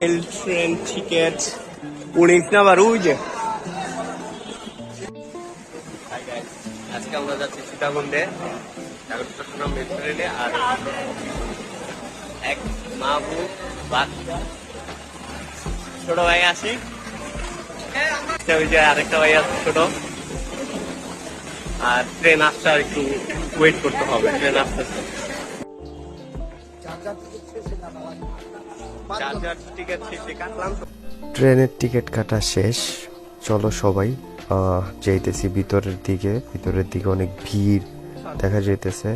Train ticket 19 number ওই যে আজকে আমরা যাচ্ছি সীতাকুণ্ডে চট্টগ্রাম মেট্রো ট্রেনে। আর এক মাহবুব বাচ্চা ছোট ভাই আসি, ওই যে আরেকটা ভাই আছে ছোট। আর ট্রেন আসতে আর একটু ওয়েট করতে হবে, ট্রেন আসতেছে। ট্রেনের টিকিট কাটা শেষ, চলো সবাই যাইতেছি ভিতরের দিকে। ভিতরের দিকে অনেক ভিড় দেখা যাইতেছে,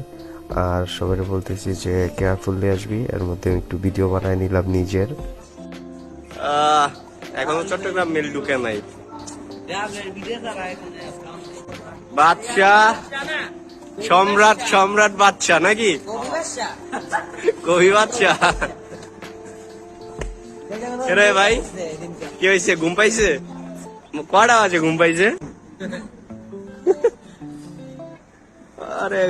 আর সবাই বলতেছি যে কেয়ারফুলি আসবি। এর মধ্যে একটু ভিডিও বানায় নিলাম নিজের। এখনো চট্টগ্রাম মেল ঢুকে নাই। বাচ্চা সম্রাট, সম্রাট বাচ্চা নাকি কবি বাচ্চা? রে ভাই কি হয়েছে, ঘুম পাইছে? কটা বাজে ঘুম পাইছে? আরে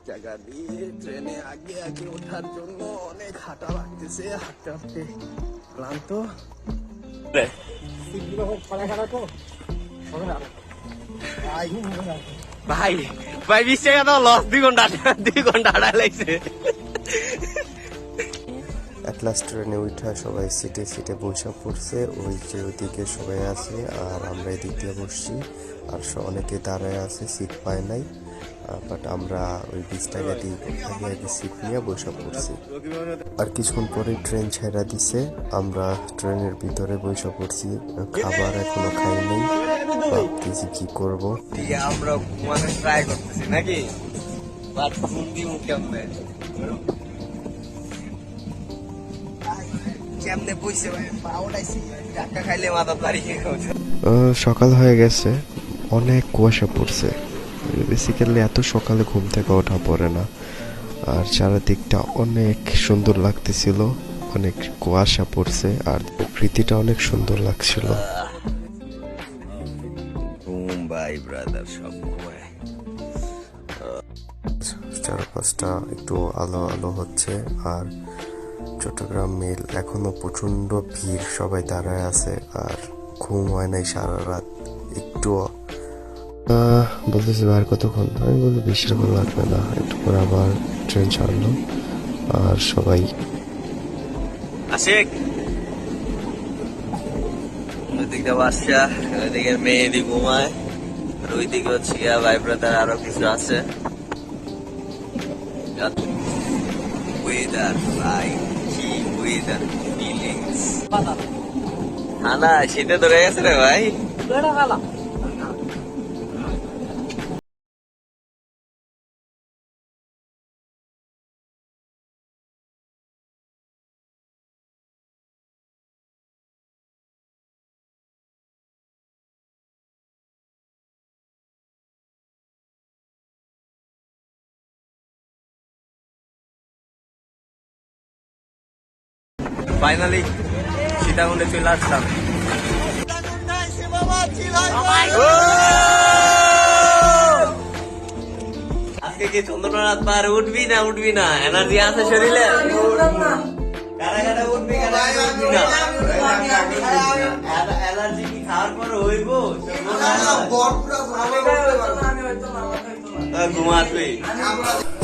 টাকা দিয়ে ট্রেনে আগে আগে ওঠার জন্য অনেক হাঁটা লাগতেছে, হাঁটতে হাঁটতে ক্লান্ত। ভাই ভাই 20 টাকা তো লস, 2 ঘন্টা হাঁটা লাগছে। অ্যাট লাস্ট ট্রেনে উঠা সবাই সিটে সিটে বসে পড়ছে। ওই যে ওইদিকে সবাই আছে আর আমরা এদিক দিয়ে বসছি, আর অনেকে দাঁড়ায় আছে, সিট পায় নাই। বাট আমরা ওই 20 টাকা দিয়ে আগে সিট নিয়ে বসে পড়ছি। আর কিছুক্ষণ পরে ট্রেন ছেড়া দিছে, আমরা ট্রেনের ভিতরে বসে পড়ছি। খাবার এখনো খাই নাই, ভাবতেছি কি করবো। আমরা ঘুমানোর ট্রাই করতেছি নাকি, সকাল হয়ে গেছে, অনেক কুয়াশা পড়ছে। বেসিক্যালি এত সকালে ঘুম থেকে ওঠা পড়ে না। আর চারিদিকটা অনেক সুন্দর লাগতেছিল, অনেক কুয়াশা পড়ছে আর প্রকৃতিটা অনেক সুন্দর লাগছিল। চারপাশটা একটু আলো আলো হচ্ছে। আর চট্টগ্রাম মেল এখনো প্রচন্ড ভিড়, সবাই দাঁড়ায় আছে আর ঘুম হয় নাই সারা রাত। একটু বলতেছি আর কতক্ষণ, আমি বলবো বেশিরভাগ লাগবে না, একটু পরে আবার ট্রেন ছাড়লো। আর সবাই ওইদিকে বাচ্চা, ওইদিকে মেয়েদি ঘুমায়, আর ওইদিকে হচ্ছে ভাই ব্রাদার আরো কিছু আছে। ওয়েদার ভাই কি ওয়েদার, ফিলিংস না শীতে ধরে গেছে রে ভাই। ফাইনালি সীতাকুণ্ডে চলে আসলাম। আজকে কি চন্দ্রনাথ পাহাড়ে উঠবি না উঠবি না? এনার্জি আছে শরীরে? এনার্জি কি খাওয়ার পর হইব? ঘুমাতবি।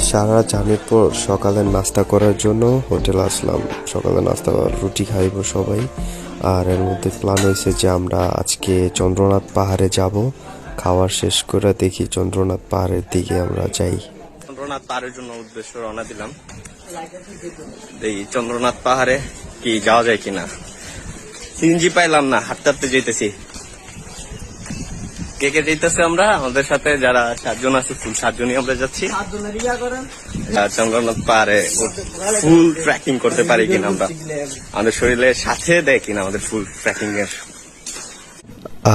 সারা জার্নির পর সকালের নাস্তা করার জন্য হোটেল আসলাম। সকালে নাস্তা রুটি খাইব সবাই। আর এর মধ্যে প্ল্যান হয়েছে যে আমরা আজকে চন্দ্রনাথ পাহাড়ে যাব। খাওয়ার শেষ করে দেখি চন্দ্রনাথ পাহাড়ের দিকে আমরা যাই। চন্দ্রনাথ পাহাড়ের জন্য উদ্দেশ্য রওনা দিলাম। এই চন্দ্রনাথ পাহাড়ে কি যাওয়া যায় কিনা, সিএনজি পাইলাম না, হাঁটতে হাঁটতে যেতেছি। কে কে যেতেছে? আমরা আমাদের সাথে যারা 7 জন আছে, ফুল 7 জনই আমরা যাচ্ছি চন্দ্রনাথ পাহাড়ে। ফুল ট্রেকিং করতে পারি কিনা আমরা, আমাদের শরীরের সাথে দেয় কিনা আমাদের ফুল ট্রেকিং এর।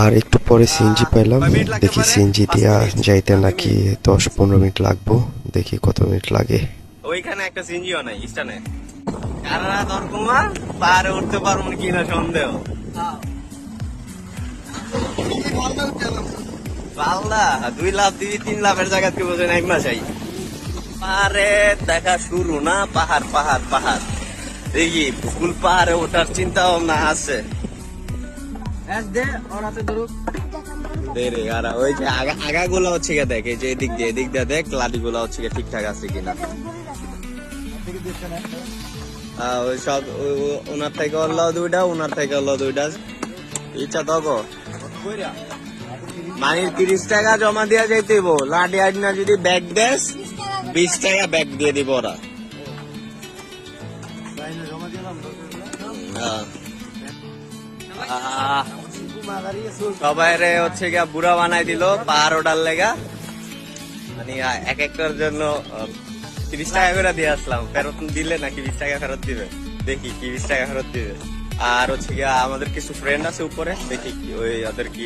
আর একটু পরে সিএনজি পাইলাম, দেখি সিএনজি দিয়া যাইতে নাকি 10-15 মিনিট লাগবো, দেখি কত মিনিট লাগে। ওইখানে একটা সিএনজিও নাই স্টানে। কারা দরকুমা পাহাড়ে উঠতে পারবো কিনা সন্দেহ। পাল্লা 2 লাখ 3 লাখের জায়গা থেকে বোঝে নাই মাসাই পাহাড়ে দেখা শুরু না, পাহাড় পাহাড় পাহাড়। দেখি ফুল পাহাড়ে ওঠার চিন্তা ভাবনা আছে। ওই যে আগাগুলো হচ্ছে গিয়ে দেখ, এই যে এদিক দিয়ে দেখ লাদি গুলা হচ্ছে গিয়ে ঠিকঠাক আছে কিনা। ওই সব ওনার থেকে হলো দুইটা, ওনার থেকে হলো দুইটা। ইচ্ছা তো মানে 30 টাকা জমা দিয়া যাইতে লাডি আইনা যদি ব্যাগ দেস 20 টাকা ব্যাগ দিয়ে দিব ওরা। সবাই রে হচ্ছে গিয়া বুড়া বানাই দিল পাহাড় ওঠার লেগা। মানে এক একটার জন্য 30 টাকা করে দিয়ে আসলাম। ফেরত দিলে নাকি 20 টাকা ফেরত দিবে, দেখি কি 20 টাকা ফেরত দিবে। আর হচ্ছে গিয়া আমাদের কিছু ফ্রেন্ড আছে উপরে, দেখি ওই ওদের কি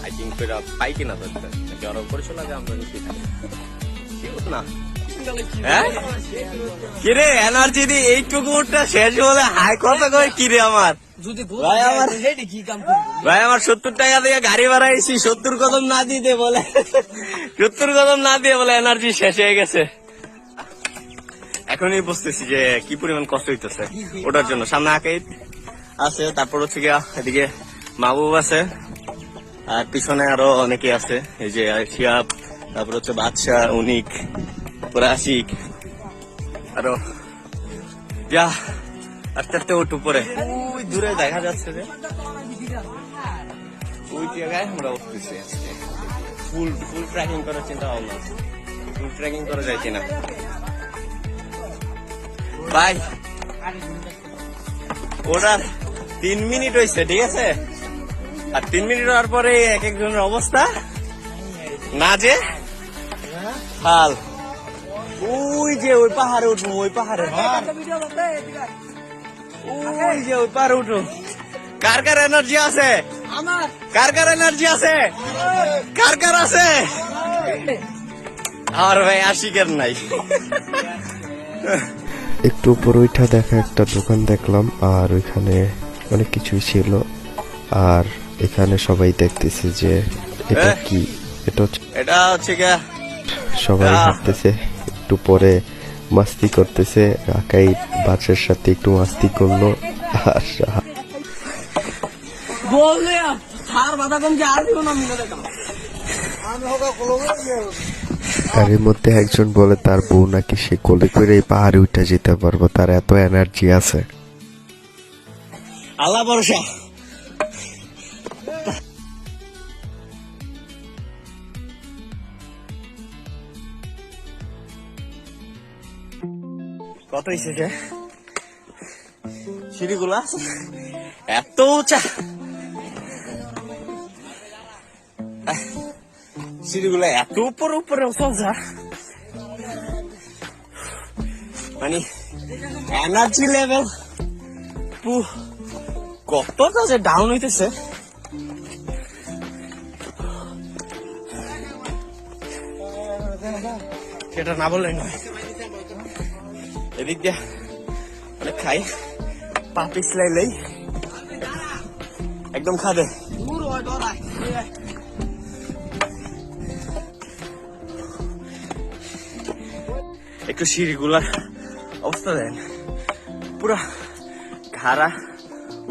হাইকিং করে পাই কিনা ধরতে নাকি ওরা উপরে চলে যায়। আমরা না কিরে এনার্জি দি এইটুকুটা শেষ হলে হাই কথা কয় কিরে আমার ভাই আমার 70 টাকা দিয়ে গাড়ি ভাড়াইছি, 70 কদম না দিতে বলে 70 কদম না দিয়ে বলে এনার্জি শেষ হয়ে গেছে। এখনই বুঝতেছি যে কি পরিমাণ কষ্ট হইতেছে ওটার জন্য। সামনে আকাইদ আছে, তারপর হচ্ছে গিয়া এদিকে মাহবুব আছে, আর পিছনে আরো অনেকে আছে। এই যে শিয়াব, তারপর হচ্ছে বাদশাহ, উনিক, তারপরে আশিক, আরো যা আস্তে আস্তে ওঠু পরে ওই দূরে দেখা যাচ্ছে যে ওই জায়গায় আমরা উঠতেছি। ফুল ট্রেকিং করার চিন্তা ভাবনা, ফুল ট্রেকিং করা যায় কিনা ভাই। ওটার 3 মিনিট হয়েছে, ঠিক আছে? আর 3 মিনিট হওয়ার পরে এক একজনের অবস্থা না যে হাল। ওই যে ওই পাহাড়ে উঠবো, ওই পাহাড়ে ওই যে ওই পাহাড়ে উঠবো। কার কার এনার্জি আছে? কার কার এনার্জি আছে? কার কার আছে? আর ভাই আশিকের নাই। একটু উপর ওইটা দেখা একটা দোকান দেখলাম, আর ওইখানে অনেক কিছুই ছিল। আর এখানে সবাই দেখতেছে যে এটা কি, এটা হচ্ছে গিয়া সবাই হাঁটতেছে, একটু পরে মাস্তি করতেছে। আকাই বাচ্চার সাথে একটু মাস্তি করলো। গাড়ির মধ্যে একজন বলে তার বউ নাকি সে কোলে করে এই পাহাড়ে উঠে যেতে পারবো, তার এত এনার্জি আছে। আল্লাহ ভরসা। কত হয়েছে যে সিঁড়িগুলা এত উঁচা, সিঁড়িগুলা এত উপরে উপরে সোজা, মানে এনার্জি লেভেল কতটা যে ডাউন হইতেছে। সেটা না বললেই নয়। এদিক দিয়ে অনেক খাই, পা পিছলাইলেই একদম খাবে। একটু সিঁড়িগুলার অবস্থা দেন, পুরা ঘাড়া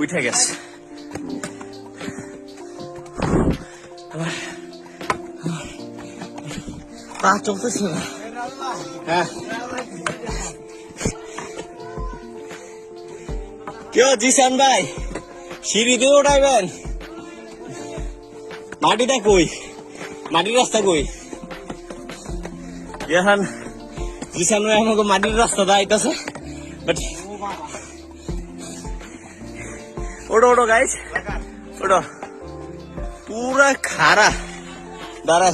উঠে গেছে। আমার পা চলতেছে না। হ্যাঁ কেউ জিসান ভাই সিঁড়ি দিয়ে উঠাইবেন? মাটিটা কই, মাটির রাস্তা কই? এখন জিসান ভাই আমাকে মাটির রাস্তা দাইতেছে, বাট ওঠো ওঠো গাইস, ওঠো। পুরা খাড়া দাঁড়া।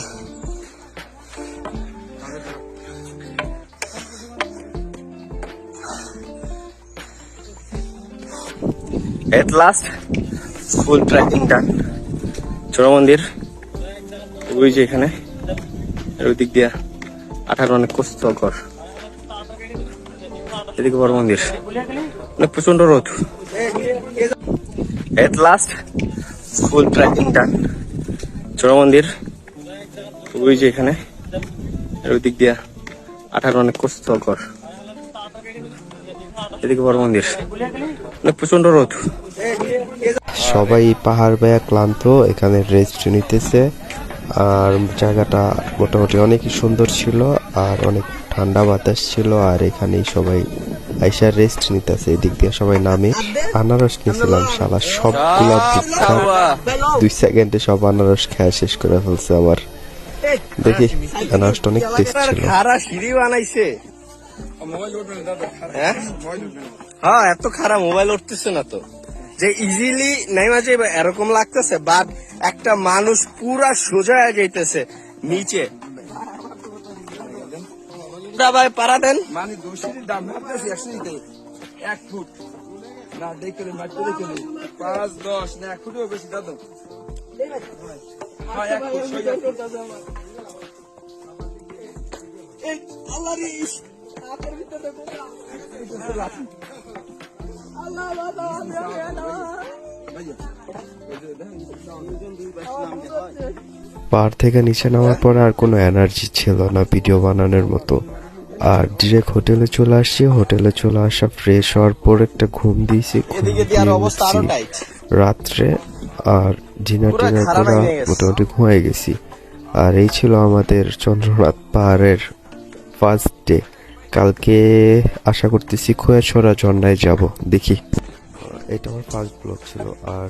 At last, full trekking done. ছোট মন্দির ওই যে এখানে, ওই দিক দিয়া 18 অনেক কষ্টকর। এদিকে বড় মন্দির, অনেক প্রচন্ড রোদ। At last, full trekking done. ছোট মন্দির ওই যে এখানে, ওই দিক দিয়া 18 অনেক কষ্টকর। এদিকে বড় মন্দির, প্রচন্ড রোদ। সবাই পাহাড় বেয়ে ক্লান্ত, এখানে রেস্ট নিতেছে। আর জায়গাটা মোটামুটি অনেকই সুন্দর ছিল, আর অনেক ঠান্ডা বাতাস ছিল। আর এখানেই সবাই আইসা রেস্ট নিতেছে। এদিক দিয়ে সবাই নামে। আনারস নিয়েছিলাম, শালা সবগুলা 2 সেকেন্ডে সব আনারস খাওয়া শেষ করে ফেলছে আমার। দেখি আনারসটা অনেক টেস্ট ছিল। খারা সিঁড়ি বানাইছে। হ্যাঁ, এত খারাপ মোবাইল উঠতেছে না তো, যে ইজিলি নাইমা যে এরকম লাগতেছে, বাট একটা মানুষ পুরা সোজা হয়ে যাইতেছে নিচে। ভাই পারা দেন, মানে দোষীর দাম ভাবতেছি 1 ফুট না, দেখে মাত্র দেখে 5, 10 না 1 ফুটও বেশি দাদা। হ্যাঁ 1 ফুট সই আছে। এই আল্লাহ রে, হাতের ভিতরে আল্লাহ আল্লাহ পাহাড় থেকে নিচে নামার পর আর কোনো এনার্জি ছিল না ভিডিও বানানোর মতো। আর ডিরেক্ট হোটেলে চলে আসছি। হোটেলে চলে আসা, ফ্রেশ হওয়ার পর একটা ঘুম দিয়েছি। রাত্রে আর ডিনার টিনার করে মোটামুটি ঘুমিয়ে গেছি। আর এই ছিল আমাদের চন্দ্রনাথ পাহাড়ের ফার্স্ট ডে। কালকে আশা করতেছি খোয়াছড়া ঝর্ণায় যাব, দেখি। এটা আমার ফার্স্ট ব্লগ ছিল। আর